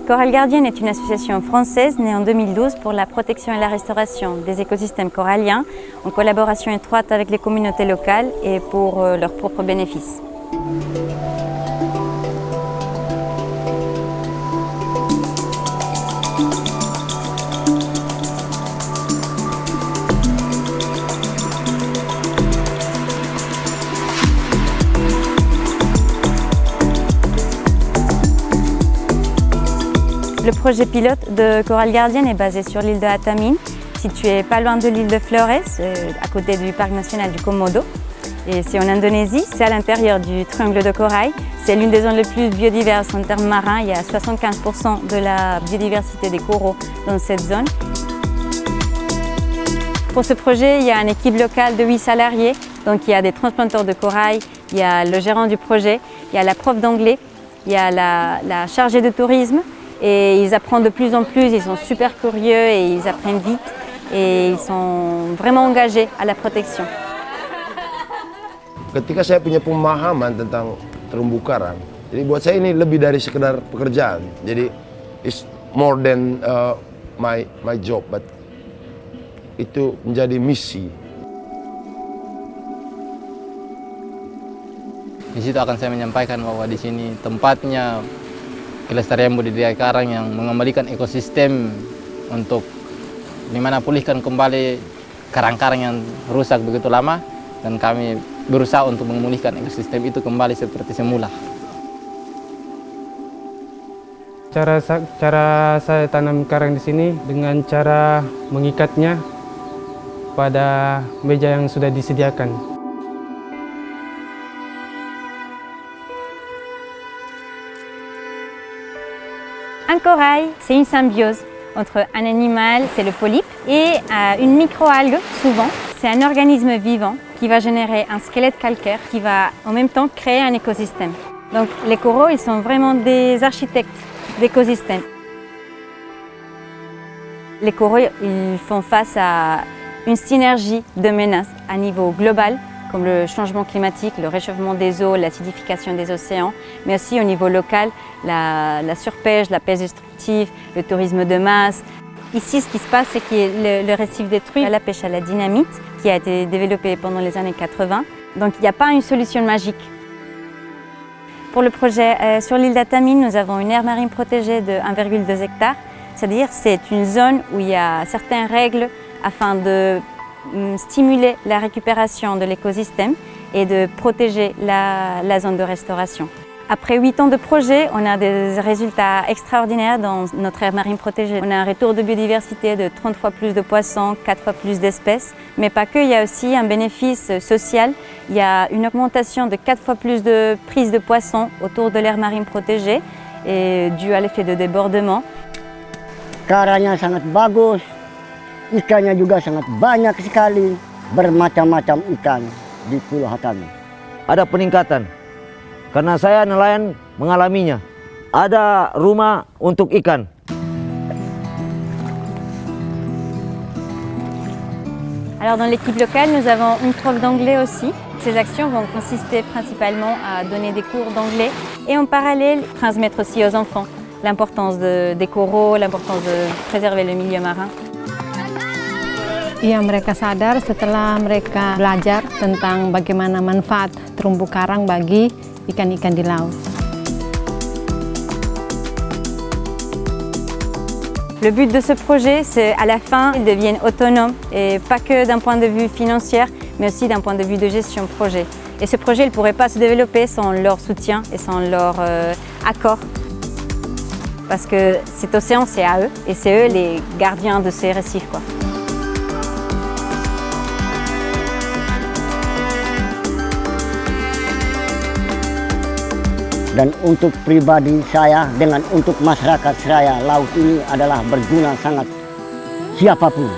Corail Gardienne est une association française née en 2012 pour la protection et la restauration des écosystèmes coralliens, en collaboration étroite avec les communautés locales et pour leurs propres bénéfices. Le projet pilote de Corail Gardienne est basé sur l'île de Atamin, située pas loin de l'île de Flores, à côté du parc national du Komodo. Et c'est en Indonésie, c'est à l'intérieur du triangle de corail. C'est l'une des zones les plus biodiverses en termes marins. Il y a 75% de la biodiversité des coraux dans cette zone. Pour ce projet, il y a une équipe locale de 8 salariés. Donc il y a des transplanteurs de corail, il y a le gérant du projet, il y a la prof d'anglais, il y a la chargée de tourisme. Et ils apprennent de plus en plus, ils sont super curieux et ils apprennent vite et ils sont vraiment engagés à la protection. Ketika saya punya pemahaman tentang terumbu karang, jadi buat saya ini lebih dari sekedar pekerjaan. Jadi it's more than my job, but itu menjadi misi. Di situ akan saya menyampaikan bahwa di sini tempatnya kelestarian budidaya karang yang mengembalikan ekosistem untuk dimana pulihkan kembali karang-karang yang rusak begitu lama, dan kami berusaha untuk memulihkan ekosistem itu kembali seperti semula. Cara saya tanam karang di sini dengan cara mengikatnya pada meja yang sudah disediakan. Un corail, c'est une symbiose entre un animal, c'est le polype, et une microalgue, souvent. C'est un organisme vivant qui va générer un squelette calcaire qui va en même temps créer un écosystème. Donc les coraux, ils sont vraiment des architectes d'écosystèmes. Les coraux, ils font face à une synergie de menaces à niveau global, comme le changement climatique, le réchauffement des eaux, l'acidification des océans, mais aussi au niveau local, la surpêche, la pêche destructive, le tourisme de masse. Ici, ce qui se passe, c'est que le récif détruit la pêche à la dynamite, qui a été développée pendant les années 80. Donc il n'y a pas une solution magique. Pour le projet sur l'île d'Atamin, nous avons une aire marine protégée de 1,2 hectares. C'est-à-dire c'est une zone où il y a certaines règles afin de stimuler la récupération de l'écosystème et de protéger la zone de restauration. Après 8 ans de projet, on a des résultats extraordinaires dans notre aire marine protégée. On a un retour de biodiversité de 30 fois plus de poissons, 4 fois plus d'espèces. Mais pas que, il y a aussi un bénéfice social. Il y a une augmentation de 4 fois plus de prises de poissons autour de l'aire marine protégée et dû à l'effet de débordement. Karanya sangat bagus, ikannya juga sangat banyak sekali, bermacam-macam ikan di Pulau Atamin. Ada peningkatan. Karena saya nelayan mengalaminya. Ada rumah untuk ikan. Alors dans l'équipe locale, nous avons une prof d'anglais aussi. Ces actions vont consister principalement à donner des cours d'anglais et en parallèle transmettre aussi aux enfants l'importance des coraux, l'importance de préserver le milieu marin. Iya, mereka sadar setelah mereka belajar tentang bagaimana manfaat terumbu karang bagi ikan-ikan di laut. Le but de ce projet, c'est à la fin, ils deviennent autonomes, et pas que d'un point de vue financier, mais aussi d'un point de vue de gestion de projet. Et ce projet ne pourrait pas se développer sans leur soutien et sans leur accord. Parce que cet océan, c'est à eux, et c'est eux les gardiens de ces récifs, quoi. Dan untuk pribadi saya dengan untuk masyarakat saya, laut ini adalah berguna sangat siapapun.